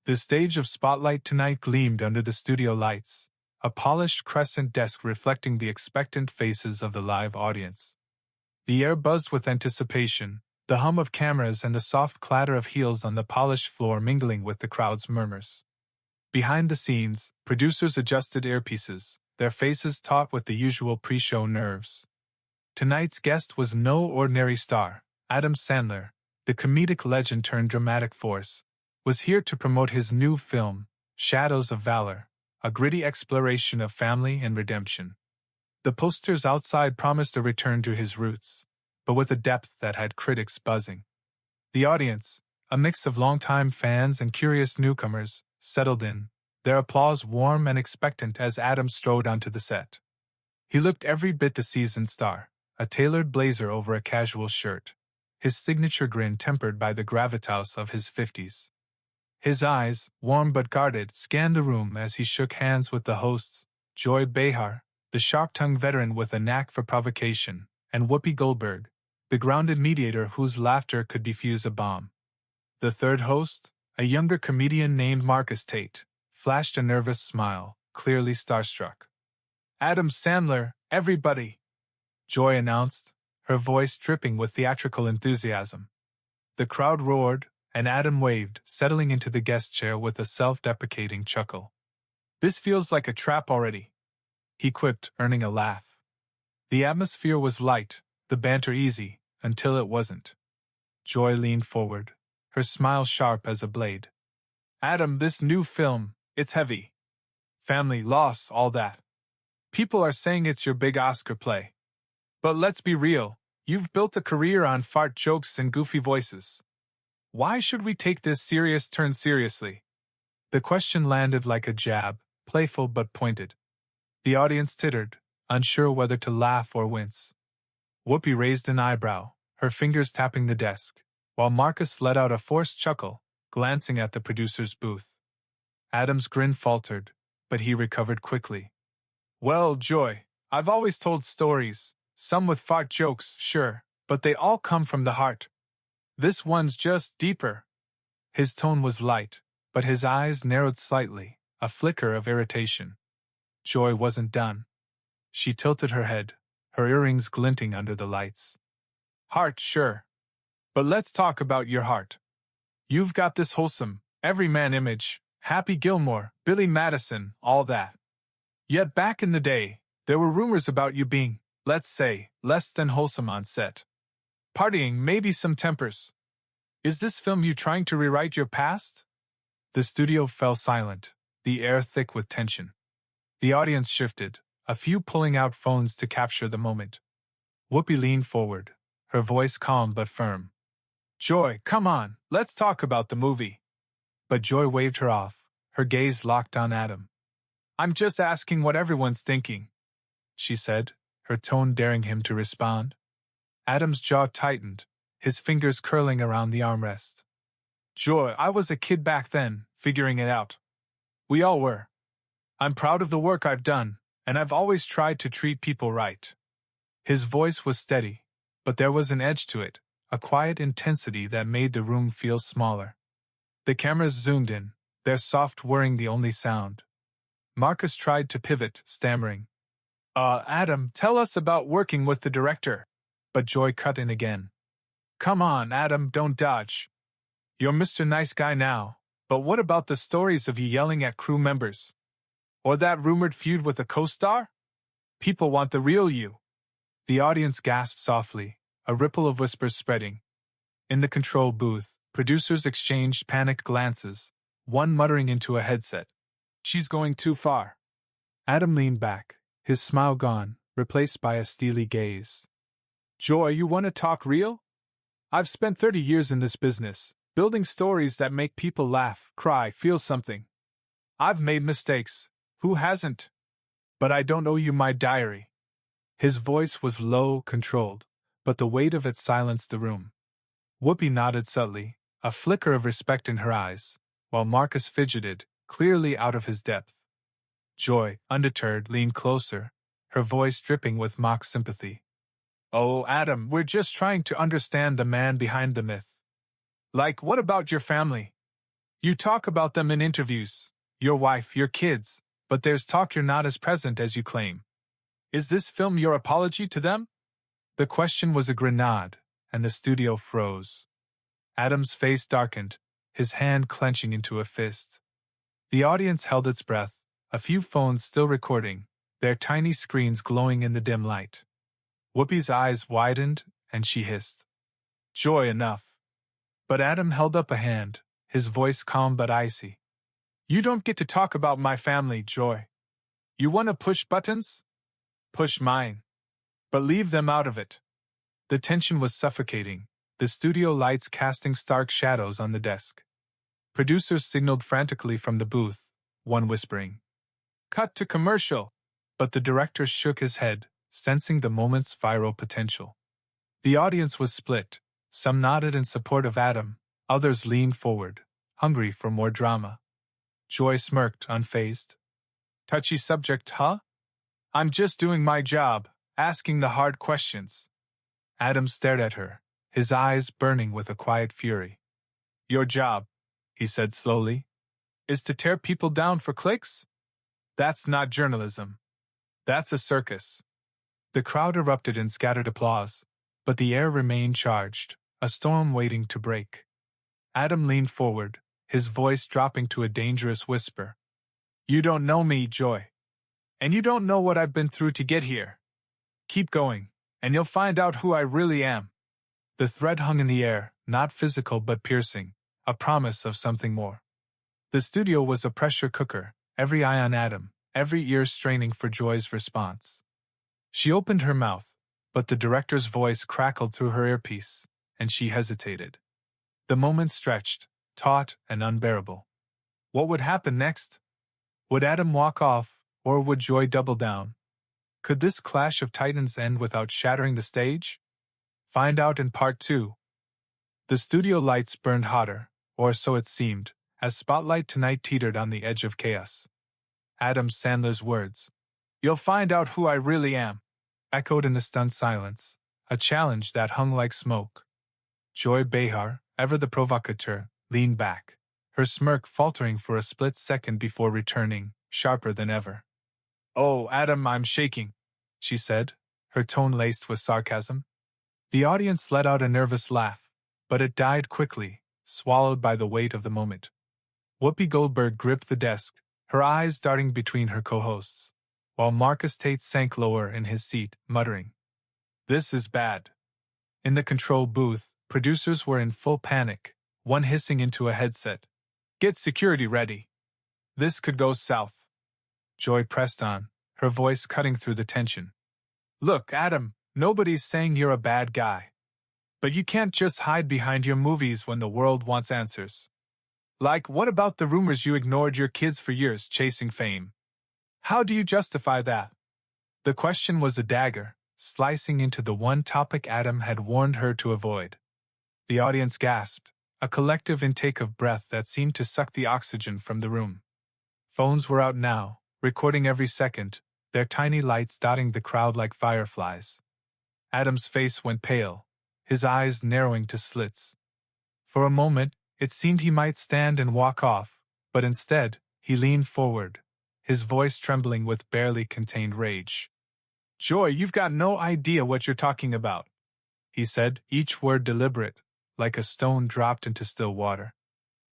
The stage of Spotlight tonight gleamed under the studio lights, a polished crescent desk reflecting the expectant faces of the live audience. The air buzzed with anticipation, the hum of cameras and the soft clatter of heels on the polished floor mingling with the crowd's murmurs. Behind the scenes, producers adjusted earpieces, their faces taut with the usual pre-show nerves. Tonight's guest was no ordinary star. Adam Sandler, the comedic legend turned dramatic force, was here to promote his new film, Shadows of Valor, a gritty exploration of family and redemption. The posters outside promised a return to his roots, but with a depth that had critics buzzing. The audience, a mix of longtime fans and curious newcomers, settled in, their applause warm and expectant as Adam strode onto the set. He looked every bit the seasoned star, a tailored blazer over a casual shirt, his signature grin tempered by the gravitas of his 50s. His eyes, warm but guarded, scanned the room as he shook hands with the hosts, Joy Behar, the sharp-tongued veteran with a knack for provocation, and Whoopi Goldberg, the grounded mediator whose laughter could defuse a bomb. The third host, a younger comedian named Marcus Tate, flashed a nervous smile, clearly starstruck. "Adam Sandler, everybody!" Joy announced, her voice dripping with theatrical enthusiasm. The crowd roared, and Adam waved, settling into the guest chair with a self-deprecating chuckle. "This feels like a trap already," he quipped, earning a laugh. The atmosphere was light, the banter easy, until it wasn't. Joy leaned forward, her smile sharp as a blade. "Adam, this new film, it's heavy. Family, loss, all that. People are saying it's your big Oscar play. But let's be real, you've built a career on fart jokes and goofy voices. Why should we take this serious turn seriously?" The question landed like a jab, playful but pointed. The audience tittered, unsure whether to laugh or wince. Whoopi raised an eyebrow, her fingers tapping the desk, while Marcus let out a forced chuckle, glancing at the producer's booth. Adam's grin faltered, but he recovered quickly. "Well, Joy, I've always told stories, some with fart jokes, sure, but they all come from the heart. This one's just deeper." His tone was light, but his eyes narrowed slightly, a flicker of irritation. Joy wasn't done. She tilted her head, her earrings glinting under the lights. "Heart, sure. But let's talk about your heart. You've got this wholesome, everyman image, Happy Gilmore, Billy Madison, all that. Yet back in the day, there were rumors about you being, let's say, less than wholesome on set. Partying, maybe some tempers. Is this film you trying to rewrite your past?" The studio fell silent, the air thick with tension. The audience shifted, a few pulling out phones to capture the moment. Whoopi leaned forward, her voice calm but firm. "Joy, come on, let's talk about the movie." But Joy waved her off, her gaze locked on Adam. "I'm just asking what everyone's thinking," she said, her tone daring him to respond. Adam's jaw tightened, his fingers curling around the armrest. "Joy, I was a kid back then, figuring it out. We all were. I'm proud of the work I've done, and I've always tried to treat people right." His voice was steady, but there was an edge to it, a quiet intensity that made the room feel smaller. The cameras zoomed in, their soft whirring the only sound. Marcus tried to pivot, stammering, Adam, tell us about working with the director." But Joy cut in again. "Come on, Adam, don't dodge. You're Mr. Nice Guy now, but what about the stories of you yelling at crew members? Or that rumored feud with a co-star? People want the real you." The audience gasped softly, a ripple of whispers spreading. In the control booth, producers exchanged panicked glances, one muttering into a headset, "She's going too far." Adam leaned back, his smile gone, replaced by a steely gaze. "Joy, you want to talk real? I've spent 30 years in this business, building stories that make people laugh, cry, feel something. I've made mistakes. Who hasn't? But I don't owe you my diary." His voice was low, controlled, but the weight of it silenced the room. Whoopi nodded subtly, a flicker of respect in her eyes, while Marcus fidgeted, clearly out of his depth. Joy, undeterred, leaned closer, her voice dripping with mock sympathy. "Oh, Adam, we're just trying to understand the man behind the myth. Like, what about your family? You talk about them in interviews, your wife, your kids, but there's talk you're not as present as you claim. Is this film your apology to them? The question was a grenade, and the studio froze. Adam's face darkened, his hand clenching into a fist. The audience held its breath, a few phones still recording, their tiny screens glowing in the dim light. Whoopi's eyes widened, and she hissed. Joy, enough. But Adam held up a hand, his voice calm but icy. You don't get to talk about my family, Joy. You want to push buttons? Push mine. But leave them out of it. The tension was suffocating, the studio lights casting stark shadows on the desk. Producers signaled frantically from the booth, one whispering, "Cut to commercial!" But the director shook his head, sensing the moment's viral potential. The audience was split. Some nodded in support of Adam, others leaned forward, hungry for more drama. Joy smirked, unfazed. Touchy subject, huh? I'm just doing my job, asking the hard questions. Adam stared at her, his eyes burning with a quiet fury. Your job, he said slowly, is to tear people down for clicks? That's not journalism. That's a circus. The crowd erupted in scattered applause, but the air remained charged, a storm waiting to break. Adam leaned forward, his voice dropping to a dangerous whisper. You don't know me, Joy. And you don't know what I've been through to get here. Keep going, and you'll find out who I really am. The threat hung in the air, not physical but piercing, a promise of something more. The studio was a pressure cooker, every eye on Adam, every ear straining for Joy's response. She opened her mouth, but the director's voice crackled through her earpiece, and she hesitated. The moment stretched, taut and unbearable. What would happen next? Would Adam walk off, or would Joy double down? Could this clash of titans end without shattering the stage? Find out in part 2. The studio lights burned hotter, or so it seemed, as Spotlight Tonight teetered on the edge of chaos. Adam Sandler's words, "You'll find out who I really am," echoed in the stunned silence, a challenge that hung like smoke. Joy Behar, ever the provocateur, leaned back, her smirk faltering for a split second before returning, sharper than ever. Oh, Adam, I'm shaking, she said, her tone laced with sarcasm. The audience let out a nervous laugh, but it died quickly, swallowed by the weight of the moment. Whoopi Goldberg gripped the desk, her eyes darting between her co-hosts, while Marcus Tate sank lower in his seat, muttering, "This is bad." In the control booth, producers were in full panic, one hissing into a headset, "Get security ready. This could go south." Joy pressed on, her voice cutting through the tension. "Look, Adam, nobody's saying you're a bad guy. But you can't just hide behind your movies when the world wants answers. Like, what about the rumors you ignored your kids for years chasing fame? How do you justify that?" The question was a dagger, slicing into the one topic Adam had warned her to avoid. The audience gasped, a collective intake of breath that seemed to suck the oxygen from the room. Phones were out now, recording every second, their tiny lights dotting the crowd like fireflies. Adam's face went pale, his eyes narrowing to slits. For a moment, it seemed he might stand and walk off, but instead, he leaned forward, his voice trembling with barely contained rage. "Joy, you've got no idea what you're talking about," he said, each word deliberate, like a stone dropped into still water.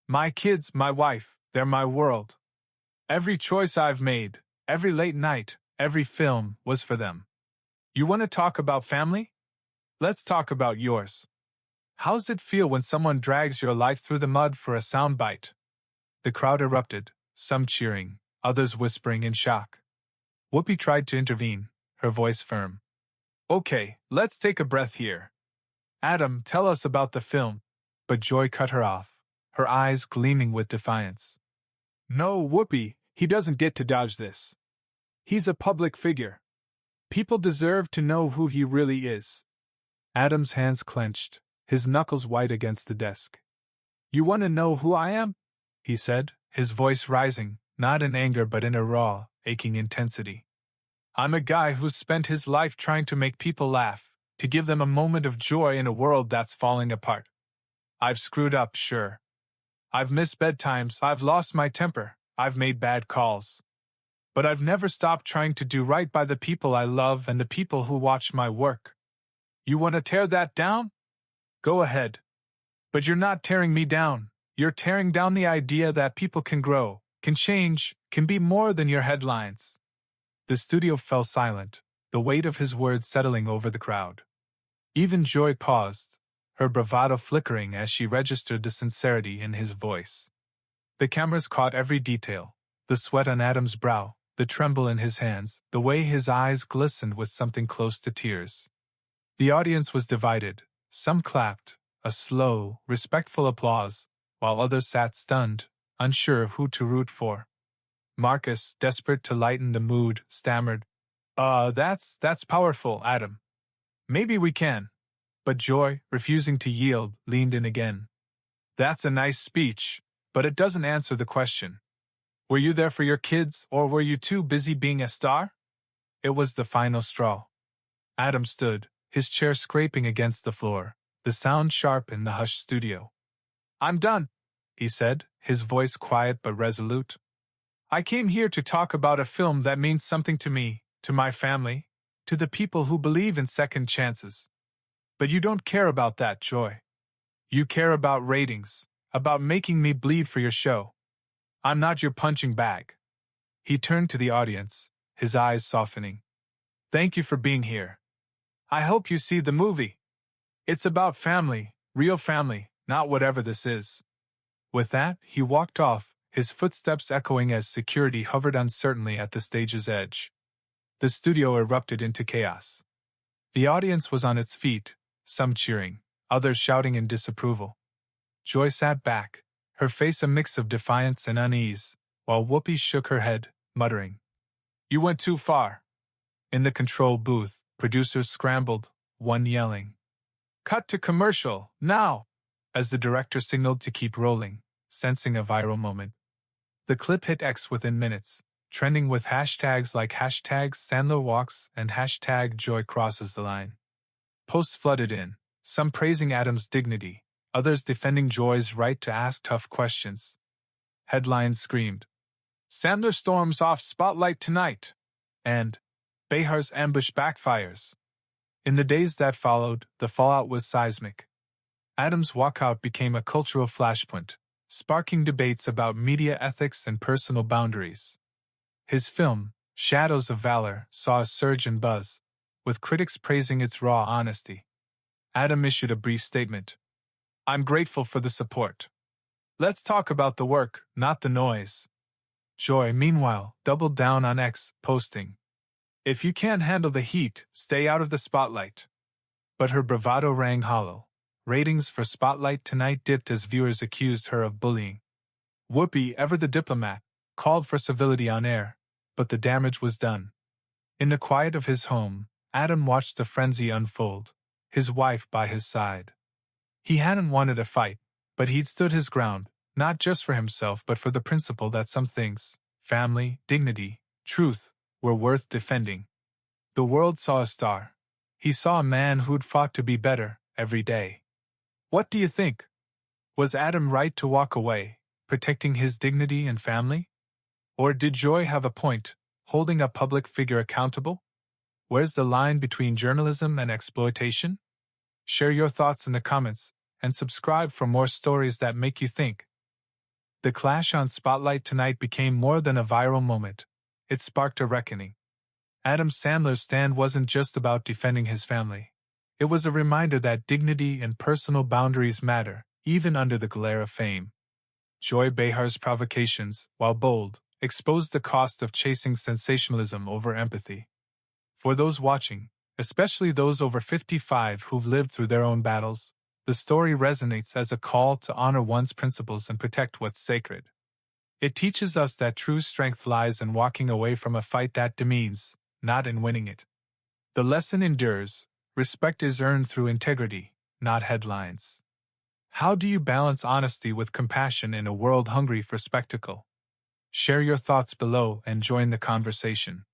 "My kids, my wife, they're my world. Every choice I've made, every late night, every film, was for them. You want to talk about family? Let's talk about yours. How's it feel when someone drags your life through the mud for a soundbite?" The crowd erupted, some cheering, others whispering in shock. Whoopi tried to intervene, her voice firm. "Okay, let's take a breath here. Adam, tell us about the film." But Joy cut her off, her eyes gleaming with defiance. "No, Whoopi, he doesn't get to dodge this. He's a public figure. People deserve to know who he really is." Adam's hands clenched, his knuckles white against the desk. "You want to know who I am?" he said, his voice rising, not in anger but in a raw, aching intensity. "I'm a guy who's spent his life trying to make people laugh, to give them a moment of joy in a world that's falling apart. I've screwed up, sure. I've missed bedtimes, I've lost my temper, I've made bad calls. But I've never stopped trying to do right by the people I love and the people who watch my work. You want to tear that down? Go ahead. But you're not tearing me down. You're tearing down the idea that people can grow, can change, can be more than your headlines. The studio fell silent, the weight of his words settling over the crowd. Even Joy paused, her bravado flickering as she registered the sincerity in his voice. The cameras caught every detail, the sweat on Adam's brow, the tremble in his hands, the way his eyes glistened with something close to tears. The audience was divided. Some clapped, a slow, respectful applause, while others sat stunned, unsure who to root for. Marcus, desperate to lighten the mood, stammered, That's powerful, Adam. Maybe we can." But Joy, refusing to yield, leaned in again. "That's a nice speech, but it doesn't answer the question. Were you there for your kids, or were you too busy being a star?" It was the final straw. Adam stood, his chair scraping against the floor, the sound sharp in the hushed studio. "I'm done," he said, his voice quiet but resolute. "I came here to talk about a film that means something to me, to my family, to the people who believe in second chances. But you don't care about that, Joy. You care about ratings, about making me bleed for your show. I'm not your punching bag." He turned to the audience, his eyes softening. "Thank you for being here. I hope you see the movie. It's about family, real family, not whatever this is." With that, he walked off, his footsteps echoing as security hovered uncertainly at the stage's edge. The studio erupted into chaos. The audience was on its feet, some cheering, others shouting in disapproval. Joy sat back, her face a mix of defiance and unease, while Whoopi shook her head, muttering, "You went too far." In the control booth, producers scrambled, one yelling, "Cut to commercial, now!" as the director signaled to keep rolling, sensing a viral moment. The clip hit X within minutes, trending with hashtags like #SandlerWalks and #JoyCrossesTheLine. Posts flooded in, some praising Adam's dignity, others defending Joy's right to ask tough questions. Headlines screamed, "Sandler storms off spotlight tonight," and "Behar's ambush backfires." In the days that followed, the fallout was seismic. Adam's walkout became a cultural flashpoint, sparking debates about media ethics and personal boundaries. His film, Shadows of Valor, saw a surge in buzz, with critics praising its raw honesty. Adam issued a brief statement. "I'm grateful for the support. Let's talk about the work, not the noise." Joy, meanwhile, doubled down on X, posting, "If you can't handle the heat, stay out of the spotlight." But her bravado rang hollow. Ratings for Spotlight Tonight dipped as viewers accused her of bullying. Whoopi, ever the diplomat, called for civility on air, but the damage was done. In the quiet of his home, Adam watched the frenzy unfold, his wife by his side. He hadn't wanted a fight, but he'd stood his ground, not just for himself but for the principle that some things, family, dignity, truth, were worth defending. The world saw a star. He saw a man who'd fought to be better, every day. What do you think? Was Adam right to walk away, protecting his dignity and family? Or did Joy have a point, holding a public figure accountable? Where's the line between journalism and exploitation? Share your thoughts in the comments, and subscribe for more stories that make you think. The clash on Spotlight Tonight became more than a viral moment. It sparked a reckoning. Adam Sandler's stand wasn't just about defending his family. It was a reminder that dignity and personal boundaries matter, even under the glare of fame. Joy Behar's provocations, while bold, exposed the cost of chasing sensationalism over empathy. For those watching, especially those over 55 who've lived through their own battles, the story resonates as a call to honor one's principles and protect what's sacred. It teaches us that true strength lies in walking away from a fight that demeans, not in winning it. The lesson endures. Respect is earned through integrity, not headlines. How do you balance honesty with compassion in a world hungry for spectacle? Share your thoughts below and join the conversation.